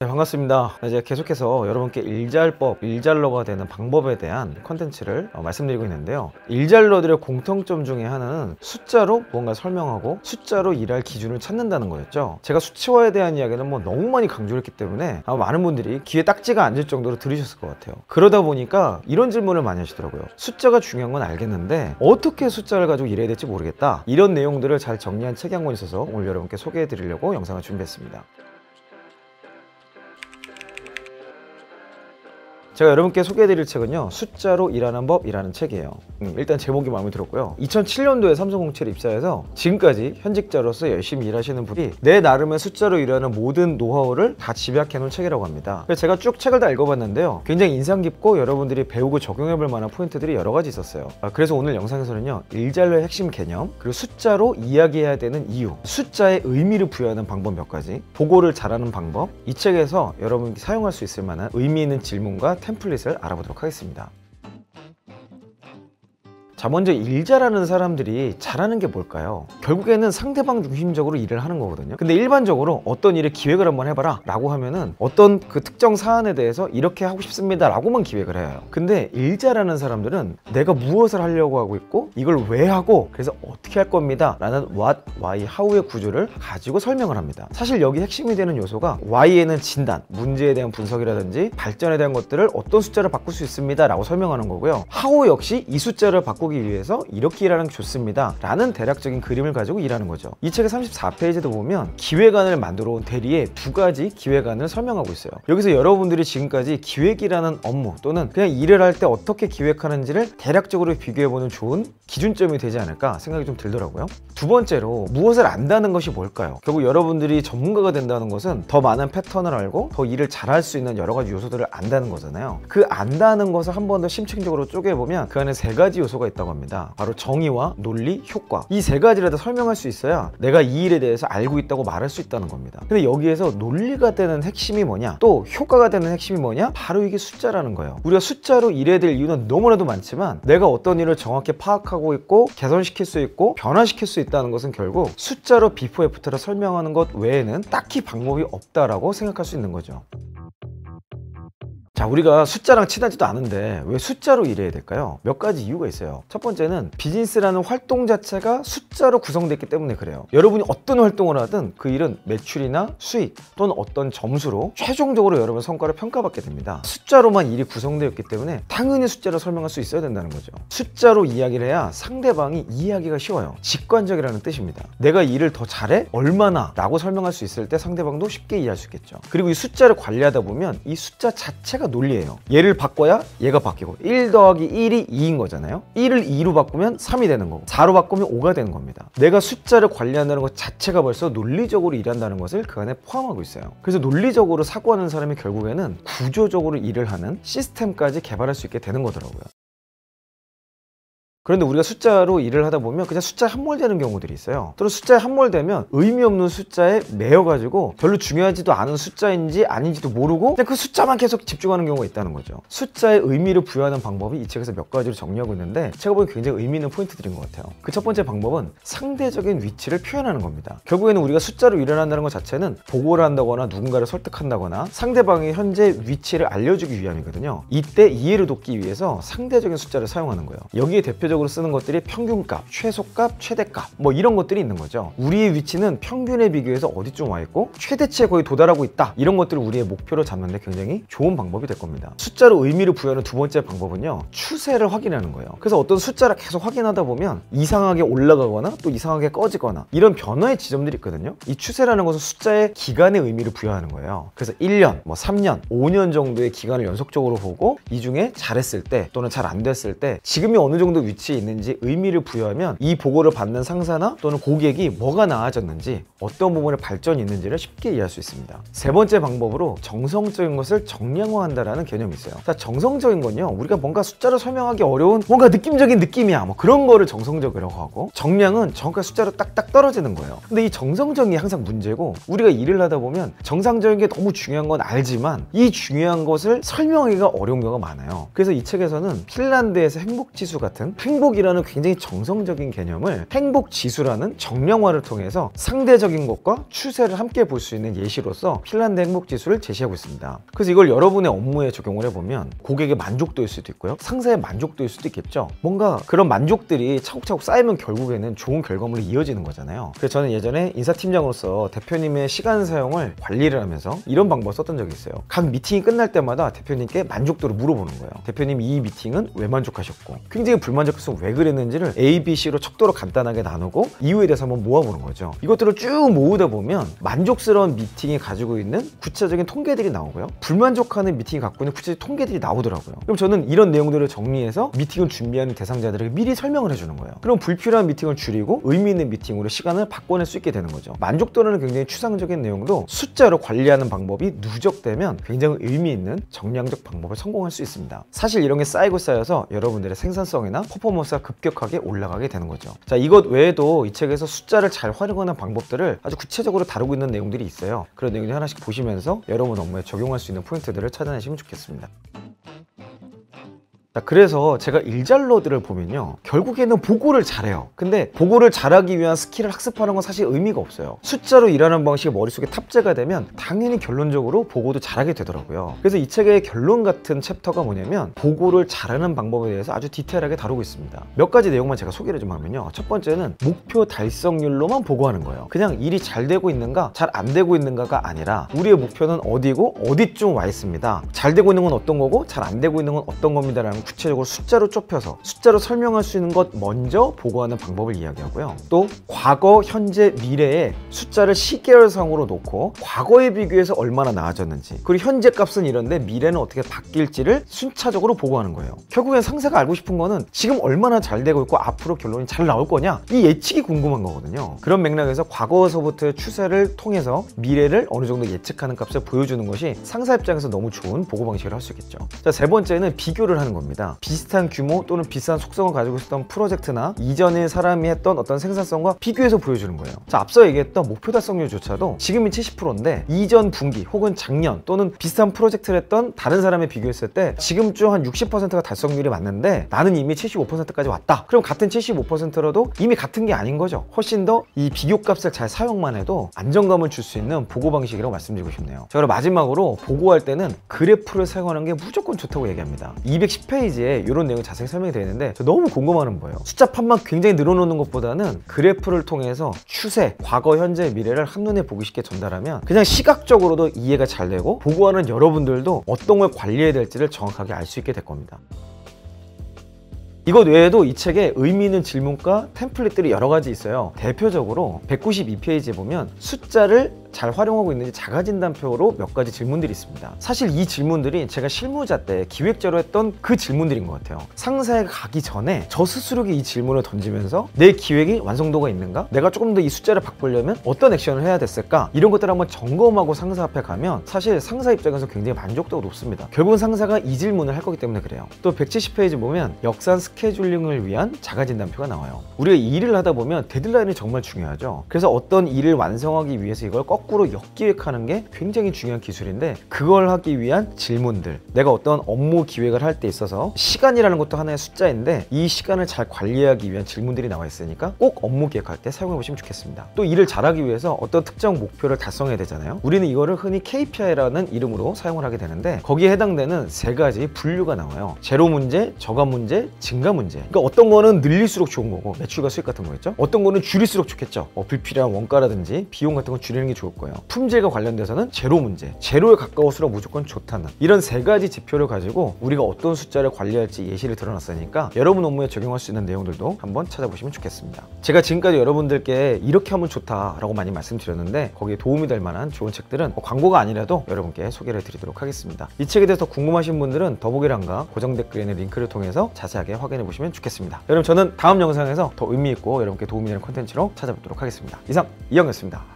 네, 반갑습니다. 이제 계속해서 여러분께 일잘법, 일잘러가 되는 방법에 대한 컨텐츠를 말씀드리고 있는데요. 일잘러들의 공통점 중에 하나는 숫자로 뭔가 설명하고 숫자로 일할 기준을 찾는다는 거였죠. 제가 수치화에 대한 이야기는 너무 많이 강조했기 때문에 아마 많은 분들이 귀에 딱지가 앉을 정도로 들으셨을 것 같아요. 그러다 보니까 이런 질문을 많이 하시더라고요. 숫자가 중요한 건 알겠는데 어떻게 숫자를 가지고 일해야 될지 모르겠다. 이런 내용들을 잘 정리한 책이 한 권 있어서 오늘 여러분께 소개해 드리려고 영상을 준비했습니다. 제가 여러분께 소개해드릴 책은요, 숫자로 일하는 법이라는 책이에요. 일단 제목이 마음에 들었고요. 2007년도에 삼성공채를 입사해서 지금까지 현직자로서 열심히 일하시는 분이 내 나름의 숫자로 일하는 모든 노하우를 다 집약해 놓은 책이라고 합니다. 그래서 제가 쭉 책을 다 읽어봤는데요, 굉장히 인상 깊고 여러분들이 배우고 적용해볼 만한 포인트들이 여러 가지 있었어요. 그래서 오늘 영상에서는요, 일잘러의 핵심 개념, 그리고 숫자로 이야기해야 되는 이유, 숫자의 의미를 부여하는 방법 몇 가지, 보고를 잘하는 방법, 이 책에서 여러분이 사용할 수 있을 만한 의미 있는 질문과 템플릿을 알아보도록 하겠습니다. 자, 먼저 일 잘하는 사람들이 잘하는 게 뭘까요? 결국에는 상대방 중심적으로 일을 하는 거거든요. 근데 일반적으로 어떤 일을 기획을 한번 해봐라 라고 하면은 어떤 그 특정 사안에 대해서 이렇게 하고 싶습니다 라고만 기획을 해요. 근데 일 잘하는 사람들은 내가 무엇을 하려고 하고 있고 이걸 왜 하고 그래서 어떻게 할 겁니다 라는 what, why, how의 구조를 가지고 설명을 합니다. 사실 여기 핵심이 되는 요소가 why에는 진단, 문제에 대한 분석이라든지 발전에 대한 것들을 어떤 숫자로 바꿀 수 있습니다 라고 설명하는 거고요. how 역시 이 숫자를 바꾸기 위해서 이렇게 일하는 게 좋습니다 라는 대략적인 그림을 가지고 일하는 거죠. 이 책의 34페이지도 보면 기획안을 만들어 온 대리에 두 가지 기획안을 설명하고 있어요. 여기서 여러분들이 지금까지 기획이라는 업무 또는 그냥 일을 할 때 어떻게 기획하는지를 대략적으로 비교해보는 좋은 기준점이 되지 않을까 생각이 좀 들더라고요. 두 번째로 무엇을 안다는 것이 뭘까요? 결국 여러분들이 전문가가 된다는 것은 더 많은 패턴을 알고 더 일을 잘할 수 있는 여러 가지 요소들을 안다는 거잖아요. 그 안다는 것을 한 번 더 심층적으로 쪼개보면 그 안에 세 가지 요소가 있다고 합니다. 바로 정의와 논리, 효과. 이 세 가지라도 설명할 수 있어야 내가 이 일에 대해서 알고 있다고 말할 수 있다는 겁니다. 근데 여기에서 논리가 되는 핵심이 뭐냐, 또 효과가 되는 핵심이 뭐냐, 바로 이게 숫자라는 거예요. 우리가 숫자로 일해야 될 이유는 너무나도 많지만 내가 어떤 일을 정확히 파악하고 있고 개선시킬 수 있고 변화시킬 수 있다는 것은 결국 숫자로 비포 애프터를 설명하는 것 외에는 딱히 방법이 없다라고 생각할 수 있는 거죠. 자, 우리가 숫자랑 친하지도 않은데 왜 숫자로 일해야 될까요? 몇 가지 이유가 있어요. 첫 번째는 비즈니스라는 활동 자체가 숫자로 구성됐기 때문에 그래요. 여러분이 어떤 활동을 하든 그 일은 매출이나 수익 또는 어떤 점수로 최종적으로 여러분 성과를 평가받게 됩니다. 숫자로만 일이 구성되어 있기 때문에 당연히 숫자로 설명할 수 있어야 된다는 거죠. 숫자로 이야기를 해야 상대방이 이해하기가 쉬워요. 직관적이라는 뜻입니다. 내가 일을 더 잘해? 얼마나? 라고 설명할 수 있을 때 상대방도 쉽게 이해할 수 있겠죠. 그리고 이 숫자를 관리하다 보면 이 숫자 자체가 논리예요. 얘를 바꿔야 얘가 바뀌고 1 더하기 1이 2인 거잖아요. 1을 2로 바꾸면 3이 되는 거고 4로 바꾸면 5가 되는 겁니다. 내가 숫자를 관리한다는 것 자체가 벌써 논리적으로 일한다는 것을 그 안에 포함하고 있어요. 그래서 논리적으로 사고하는 사람이 결국에는 구조적으로 일을 하는 시스템까지 개발할 수 있게 되는 거더라고요. 그런데 우리가 숫자로 일을 하다 보면 그냥 숫자에 함몰되는 경우들이 있어요. 또는 숫자에 함몰되면 의미 없는 숫자에 매여가지고 별로 중요하지도 않은 숫자인지 아닌지도 모르고 그냥 그 숫자만 계속 집중하는 경우가 있다는 거죠. 숫자에 의미를 부여하는 방법이 이 책에서 몇 가지로 정리하고 있는데 제가 보기엔 굉장히 의미 있는 포인트들인 것 같아요. 그 첫 번째 방법은 상대적인 위치를 표현하는 겁니다. 결국에는 우리가 숫자로 일을 한다는 것 자체는 보고를 한다거나 누군가를 설득한다거나 상대방의 현재 위치를 알려주기 위함이거든요. 이때 이해를 돕기 위해서 상대적인 숫자를 사용하는 거예요. 여기에 대표적으로 쓰는 것들이 평균값, 최소값, 최대값 이런 것들이 있는 거죠. 우리의 위치는 평균에 비교해서 어디쯤 와 있고 최대치에 거의 도달하고 있다. 이런 것들을 우리의 목표로 잡는데 굉장히 좋은 방법이 될 겁니다. 숫자로 의미를 부여하는 두 번째 방법은요, 추세를 확인하는 거예요. 그래서 어떤 숫자를 계속 확인하다 보면 이상하게 올라가거나 또 이상하게 꺼지거나 이런 변화의 지점들이 있거든요. 이 추세라는 것은 숫자의 기간의 의미를 부여하는 거예요. 그래서 1년, 3년, 5년 정도의 기간을 연속적으로 보고 이 중에 잘했을 때 또는 잘 안 됐을 때 지금이 어느 정도 위치에 있는지 의미를 부여하면 이 보고를 받는 상사나 또는 고객이 뭐가 나아졌는지 어떤 부분에 발전이 있는지를 쉽게 이해할 수 있습니다. 세 번째 방법으로 정성적인 것을 정량화한다라는 개념이 있어요. 자, 정성적인 건요, 우리가 뭔가 숫자로 설명하기 어려운 뭔가 느낌적인 느낌이야 그런 거를 정성적이라고 하고, 정량은 정확한 숫자로 딱딱 떨어지는 거예요. 근데 이 정성적이 항상 문제고, 우리가 일을 하다 보면 정상적인 게 너무 중요한 건 알지만 이 중요한 것을 설명하기가 어려운 경우가 많아요. 그래서 이 책에서는 핀란드에서 행복지수 같은 행복이라는 굉장히 정성적인 개념을 행복지수라는 정량화를 통해서 상대적인 것과 추세를 함께 볼 수 있는 예시로서 핀란드 행복지수를 제시하고 있습니다. 그래서 이걸 여러분의 업무에 적용을 해보면 고객의 만족도일 수도 있고요, 상사의 만족도일 수도 있겠죠. 뭔가 그런 만족들이 차곡차곡 쌓이면 결국에는 좋은 결과물로 이어지는 거잖아요. 그래서 저는 예전에 인사팀장으로서 대표님의 시간 사용을 관리를 하면서 이런 방법을 썼던 적이 있어요. 각 미팅이 끝날 때마다 대표님께 만족도를 물어보는 거예요. 대표님, 이 미팅은 왜 만족하셨고 굉장히 불만족했으면 왜 그랬는지를 A, B, C로 척도로 간단하게 나누고 이유에 대해서 한번 모아보는 거죠. 이것들을 쭉 모으다 보면 만족스러운 미팅이 가지고 있는 구체적인 통계들이 나오고요, 불만족하는 미팅이 갖고 있는 구체적인 통계들이 나오더라고요. 그럼 저는 이런 내용들을 정리해서 미팅을 준비하는 대상자들에게 미리 설명을 해주는 거예요. 그럼 불필요한 미팅을 줄이고 의미 있는 미팅으로 시간을 바꿔낼 수 있게 되는 거죠. 만족도라는 굉장히 추상적인 내용도 숫자로 관리하는 방법이 누적되면 굉장히 의미 있는 정량적 방법을 성공할 수 있습니다. 사실 이런 게 쌓이고 쌓여서 여러분들의 생산성이나 퍼포먼스가 급격하게 올라가게 되는 거죠. 자, 이것 외에도 이 책에서 숫자를 잘 활용하는 방법들을 아주 구체적으로 다루고 있는 내용들이 있어요. 그런 내용들 하나씩 보시면서 여러분 업무에 적용할 수 있는 포인트들을 찾아내시면 좋겠습니다. 자, 그래서 제가 일잘러들을 보면요, 결국에는 보고를 잘해요. 근데 보고를 잘하기 위한 스킬을 학습하는 건 사실 의미가 없어요. 숫자로 일하는 방식이 머릿속에 탑재가 되면 당연히 결론적으로 보고도 잘하게 되더라고요. 그래서 이 책의 결론 같은 챕터가 뭐냐면 보고를 잘하는 방법에 대해서 아주 디테일하게 다루고 있습니다. 몇 가지 내용만 제가 소개를 좀 하면요, 첫 번째는 목표 달성률로만 보고하는 거예요. 그냥 일이 잘 되고 있는가 잘 안 되고 있는가가 아니라 우리의 목표는 어디고 어디쯤 와 있습니다, 잘 되고 있는 건 어떤 거고 잘 안 되고 있는 건 어떤 겁니다 라는 구체적으로 숫자로 좁혀서 숫자로 설명할 수 있는 것 먼저 보고하는 방법을 이야기하고요, 또 과거, 현재, 미래에 숫자를 시계열상으로 놓고 과거에 비교해서 얼마나 나아졌는지, 그리고 현재 값은 이런데 미래는 어떻게 바뀔지를 순차적으로 보고하는 거예요. 결국엔 상사가 알고 싶은 거는 지금 얼마나 잘 되고 있고 앞으로 결론이 잘 나올 거냐, 이 예측이 궁금한 거거든요. 그런 맥락에서 과거서부터의 추세를 통해서 미래를 어느 정도 예측하는 값을 보여주는 것이 상사 입장에서 너무 좋은 보고 방식을 할 수 있겠죠. 자, 세 번째는 비교를 하는 겁니다. 비슷한 규모 또는 비슷한 속성을 가지고 있었던 프로젝트나 이전에 사람이 했던 어떤 생산성과 비교해서 보여주는 거예요. 자, 앞서 얘기했던 목표 달성률조차도 지금이 70%인데 이전 분기 혹은 작년 또는 비슷한 프로젝트를 했던 다른 사람에 비교했을 때 지금쯤 한 60%가 달성률이 맞는데 나는 이미 75%까지 왔다. 그럼 같은 75%라도 이미 같은 게 아닌 거죠. 훨씬 더 이 비교값을 잘 사용만 해도 안정감을 줄 수 있는 보고 방식이라고 말씀드리고 싶네요. 자, 그리고 마지막으로 보고할 때는 그래프를 사용하는 게 무조건 좋다고 얘기합니다. 210페이지에 이런 내용이 자세히 설명이 되어 있는데 너무 궁금한 거예요. 숫자판만 굉장히 늘어놓는 것보다는 그래프를 통해서 추세, 과거, 현재, 미래를 한눈에 보기 쉽게 전달하면 그냥 시각적으로도 이해가 잘 되고 보고하는 여러분들도 어떤 걸 관리해야 될지를 정확하게 알 수 있게 될 겁니다. 이것 외에도 이 책에 의미 있는 질문과 템플릿들이 여러 가지 있어요. 대표적으로 192페이지에 보면 숫자를 잘 활용하고 있는지 자가진단표로 몇 가지 질문들이 있습니다. 사실 이 질문들이 제가 실무자 때 기획자로 했던 그 질문들인 것 같아요. 상사에 가기 전에 저 스스로에게 이 질문을 던지면서 내 기획이 완성도가 있는가? 내가 조금 더 이 숫자를 바꾸려면 어떤 액션을 해야 됐을까? 이런 것들을 한번 점검하고 상사 앞에 가면 사실 상사 입장에서 굉장히 만족도가 높습니다. 결국은 상사가 이 질문을 할 거기 때문에 그래요. 또 170페이지 보면 역산 스케줄링을 위한 자가진단표가 나와요. 우리가 일을 하다 보면 데드라인이 정말 중요하죠. 그래서 어떤 일을 완성하기 위해서 이걸 거꾸로 역기획하는 게 굉장히 중요한 기술인데 그걸 하기 위한 질문들, 내가 어떤 업무 기획을 할 때 있어서 시간이라는 것도 하나의 숫자인데 이 시간을 잘 관리하기 위한 질문들이 나와 있으니까 꼭 업무 기획할 때 사용해 보시면 좋겠습니다. 또 일을 잘하기 위해서 어떤 특정 목표를 달성해야 되잖아요. 우리는 이거를 흔히 KPI라는 이름으로 사용을 하게 되는데 거기에 해당되는 세 가지 분류가 나와요. 제로 문제, 저감 문제, 증가 문제. 그러니까 어떤 거는 늘릴수록 좋은 거고 매출과 수익 같은 거겠죠. 어떤 거는 줄일수록 좋겠죠. 불필요한 원가라든지 비용 같은 거 줄이는 게 좋을 거예요. 품질과 관련돼서는 제로 문제, 제로에 가까울수록 무조건 좋다는 이런 세 가지 지표를 가지고 우리가 어떤 숫자를 관리할지 예시를 들어놨으니까 여러분 업무에 적용할 수 있는 내용들도 한번 찾아보시면 좋겠습니다. 제가 지금까지 여러분들께 이렇게 하면 좋다라고 많이 말씀드렸는데 거기에 도움이 될 만한 좋은 책들은 광고가 아니라도 여러분께 소개를 드리도록 하겠습니다. 이 책에 대해서 궁금하신 분들은 더보기란과 고정 댓글에 있는 링크를 통해서 자세하게 확인해 보시면 좋겠습니다. 여러분, 저는 다음 영상에서 더 의미 있고 여러분께 도움이 되는 콘텐츠로 찾아뵙도록 하겠습니다. 이상 이영이었습니다.